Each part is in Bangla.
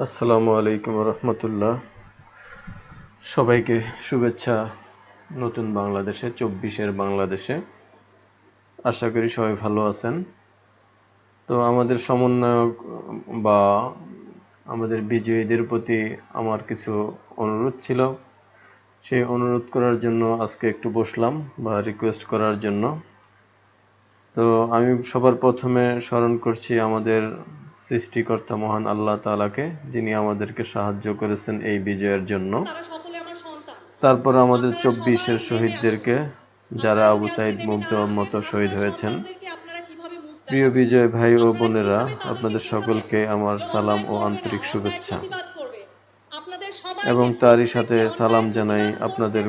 আসসালামু আলাইকুম রহমতুল্লাহ। সবাইকে শুভেচ্ছা নতুন বাংলাদেশে, 24-এর বাংলাদেশে। আশা করি সবাই ভালো আছেন। তো আমাদের সমন্বয়ক বা আমাদের বিজয়ীদের প্রতি আমার কিছু অনুরোধ ছিল। সেই অনুরোধ করার জন্য আজকে একটু বসলাম বা রিকোয়েস্ট করার জন্য। তো আমি সবার প্রথমে স্মরণ করছি আমাদের সৃষ্টিকর্তা মহান আল্লাহ তাআলাকে, যিনি আমাদেরকে সাহায্য করেছেন এই বিজয়ের জন্য। তারপর আমাদের 24-এর শহীদদেরকে, যারা আবু সাঈদ মুগ্ধর মতো শহীদ হয়েছেন। প্রিয় বিজয় ভাই ও বোনেরা, আপনাদের সকলকে আমার সালাম ও আন্তরিক শুভেচ্ছা, এবং তারই সাথে সালাম জানাই আপনাদের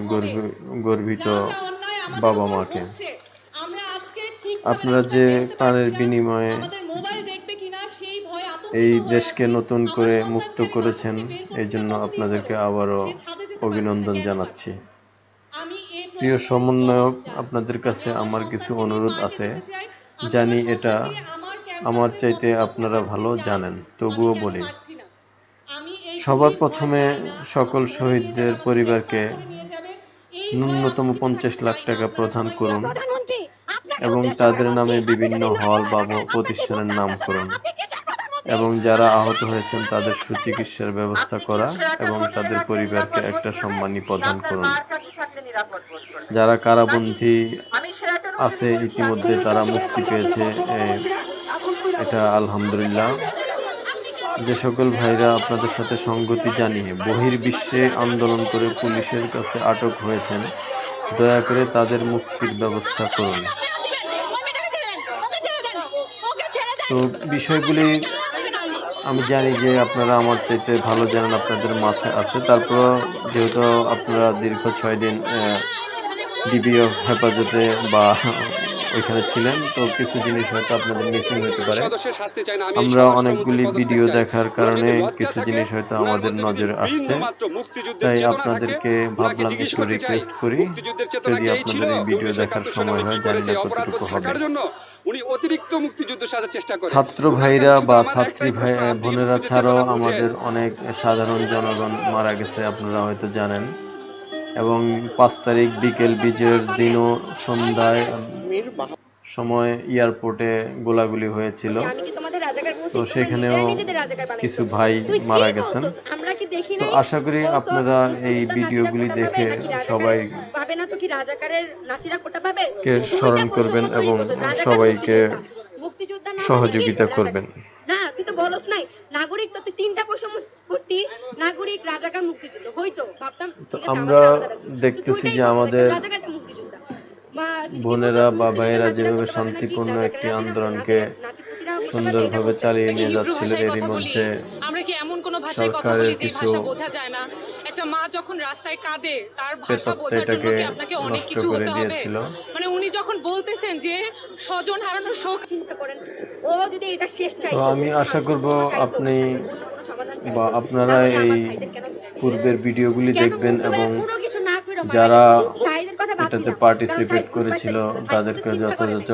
গর্বিত বাবা মাকে। আপনারা যে প্রাণের বিনিময়ে এই দেশকে নতুন করে মুক্ত করেছেন, এই জন্য আপনাদেরকে আবারও অভিনন্দন জানাচ্ছি। প্রিয় সমন্বয়ক, আপনাদের কাছে আমার কিছু অনুরোধ আছে। জানি এটা আমার চাইতে আপনারা ভালো জানেন, তবুও বলি। সবার প্রথমে সকল শহীদদের পরিবারকে ন্যূনতম 50 লাখ টাকা প্রদান করুন এবং তাদের নামে বিভিন্ন হল বা প্রতিষ্ঠানের নাম করুন, এবং যারা আহত হয়েছেন তাদের সুচিকিৎসার ব্যবস্থা করা এবং তাদের পরিবারকে একটা সম্মানী প্রদান করুন। যারা কারাবন্দী আছে ইতিমধ্যে তারা মুক্তি পেয়েছে, এটা আলহামদুলিল্লাহ। যে সকল ভাইরা আপনাদের সাথে সংগতি জানিয়ে বহির্বিশ্বে আন্দোলন করে পুলিশের কাছে আটক হয়েছেন, দয়া করে তাদের মুক্তির ব্যবস্থা করুন। তো বিষয়গুলি আমি জানি যে আপনারা আমার চাইতে ভালো জানেন, আপনাদের মাথায় আছে। তারপর যেহেতু আপনারা দীর্ঘ 6 দিন ডিবিও হেফাজতে বা ওইখানে ছিলেন, তো কিছু জিনিস হয়তো আপনাদের মিসিং হতে পারে। আমরা অনেকগুলি ভিডিও দেখার কারণে কিছু জিনিস হয়তো আমাদের নজরে আসছে, তাই আপনাদেরকে ভাবলাম একটু রিকোয়েস্ট করি, যদি আপনাদের এই ভিডিও দেখার সময় হয়, জানি না কতটুকু হবে। ছাত্র ভাইরা বা ছাত্রী ভাই বোনেরা ছাড়াও আমাদের অনেক সাধারণ জনগণ মারা গেছে, আপনারা হয়তো জানেন। এবং 5 তারিখ বিকেল বিজয়ের দিনও সন্ধ্যায় সময় এয়ারপোর্টে গোলাগুলি হয়েছিল, তো সেখানেও কিছু ভাই মারা গেছেন। তো আশা করি আপনারা এই ভিডিওগুলি দেখে সবাইকে স্মরণ করবেন এবং সবাইকে সহযোগিতা করবেন। তো আমরা দেখতেছি যে আমাদের বোনেরা বা ভাইয়েরা যেভাবে শান্তিপূর্ণ একটি আন্দোলনকে সুন্দরভাবে চালিয়ে নিয়ে যাচ্ছিল, এরই মধ্যে সরকারের কিছু একটা মা যখন রাস্তায় কাঁদে তার ভাষা বোঝার জন্য কি আপনাকে অনেক কিছু হতে হবে। মানে উনি যখন বলতেছেন যে স্বজন হারানোর শোক চিন্তা করেন, ও যদি এটা শেষ চাই, তো আমি আশা করব আপনি বা আপনারা এই পূর্বের ভিডিওগুলি দেখবেন এবং যারা এটাতে পার্টিসিপেট করেছিল তাদেরকে যথাযথ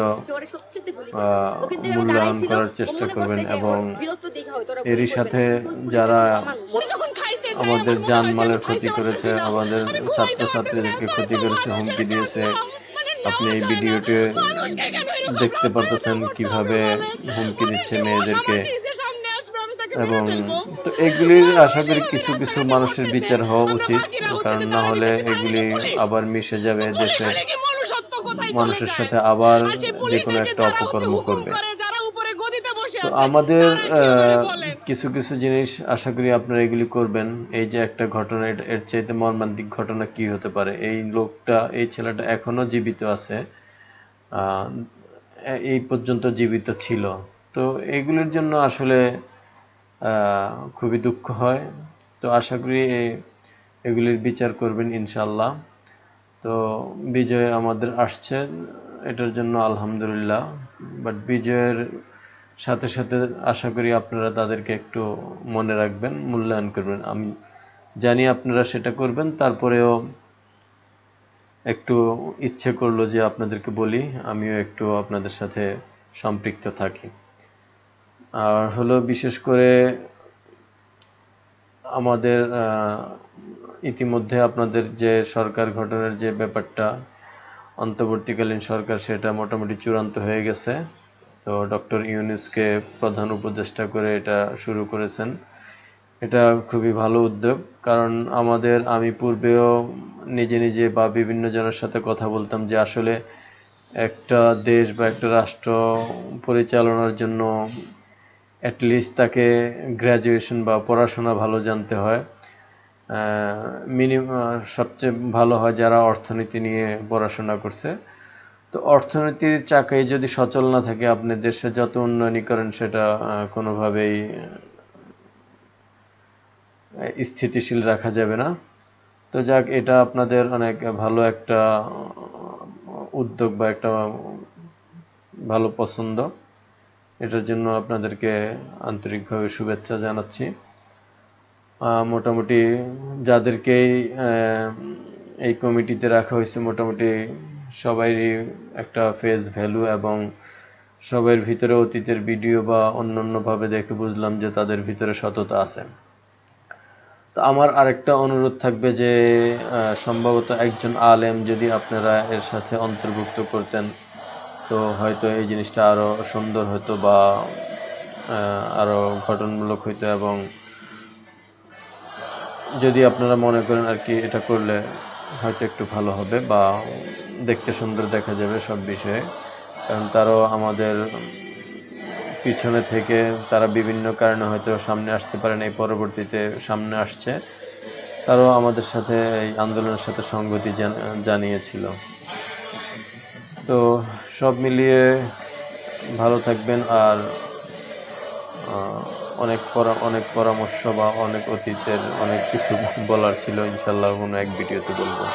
মূল্যায়ন করার চেষ্টা করবেন, এবং এরই সাথে যারা আমাদের জানমালের ক্ষতি করেছে, আমাদের ছাত্রছাত্রীদেরকে ক্ষতি করেছে, হুমকি দিয়েছে, আপনি এই ভিডিওতে দেখতে পারতেছেন কিভাবে হুমকি দিচ্ছে মেয়েদেরকে। এবং তো এগুলির আশা করি কিছু কিছু মানুষের বিচার হওয়া উচিত, কারণ না হলে এগুলি আবার মিশে যাবে দেশে, মানুষের সাথে আবার যে কোনো একটা অপকর্ম করবে। তো আমাদের কিছু কিছু জিনিস আশা করি আপনারা এগুলি করবেন। এই যে একটা ঘটনা, এর চাইতে মর্মান্তিক ঘটনা কি হতে পারে? এই লোকটা, এই ছেলেটা এখনো জীবিত আছে, এই পর্যন্ত জীবিত ছিল। তো এগুলির জন্য আসলে খুবই দুঃখ হয়। তো আশা করি এগুলির বিচার করবেন ইনশাল্লাহ। তো বিজয় আমাদের আসছে, এটার জন্য আলহামদুলিল্লাহ। বাট বিজয়ের সাথে সাথে আশা করি আপনারা তাদেরকে একটু মনে রাখবেন, মূল্যায়ন করবেন। আমি জানি আপনারা সেটা করবেন, তারপরেও একটু ইচ্ছে করলো যে আপনাদেরকে বলি, আমিও একটু আপনাদের সাথে সম্পৃক্ত থাকি। আর হলো বিশেষ করে আমাদের ইতিমধ্যে আপনাদের যে সরকার গঠনের যে ব্যাপারটা, অন্তর্বর্তীকালীন সরকার, সেটা মোটামুটি চূড়ান্ত হয়ে গেছে। তো ডক্টর ইউনূসকে প্রধান উপদেষ্টা করে এটা শুরু করেছেন। এটা খুবই ভালো উদ্যোগ, কারণ আমি পূর্বেও নিজে নিজে বা বিভিন্ন জনের সাথে কথা বলতাম যে আসলে একটা দেশ বা একটা রাষ্ট্র পরিচালনার জন্য অ্যাটলিস্ট তাকে গ্র্যাজুয়েশন বা পড়াশোনা ভালো জানতে হয়। সবচেয়ে ভালো হয় যারা অর্থনীতি নিয়ে পড়াশোনা করছে। তো অর্থনীতির চাকায় যদি সচল না থাকে, আপনি দেশে যত উন্নয়নই করেন সেটা কোনোভাবেই স্থিতিশীল রাখা যাবে না। তো যাক, এটা আপনাদের অনেক ভালো একটা উদ্যোগ বা একটা ভালো পছন্দ। এটার জন্য আপনাদেরকে আন্তরিকভাবে শুভেচ্ছা জানাচ্ছি। মোটামুটি যাদেরকেই এই কমিটিতে রাখা হয়েছে, মোটামুটি সবারই একটা ফেস ভ্যালু এবং সবার ভিতরে অতীতের ভিডিও বা অন্যান্যভাবে দেখে বুঝলাম যে তাদের ভিতরে সততা আছে। তো আমার আরেকটা অনুরোধ থাকবে যে সম্ভবত একজন আলেম যদি আপনারা এর সাথে অন্তর্ভুক্ত করতেন, তো হয়তো এই জিনিসটা আরো সুন্দর হতো বা আরো গঠনমূলক হইতো, এবং যদি আপনারা মনে করেন আর কি এটা করলে হয়তো একটু ভালো হবে বা দেখতে সুন্দর দেখা যাবে সব বিষয়ে। কারণ তারাও আমাদের পিছনে থেকে, তারা বিভিন্ন কারণে হয়তো সামনে আসতে পারেন, এই পরবর্তীতে সামনে আসছে, তারাও আমাদের সাথে এই আন্দোলনের সাথে সংগতি জানিয়েছিল। তো সব মিলিয়ে ভালো থাকবেন। আর অনেক পরামর্শ বা অনেক অতীতের অনেক কিছু বলার ছিল, ইনশাল্লাহ কোনো এক ভিডিওতে বলবো।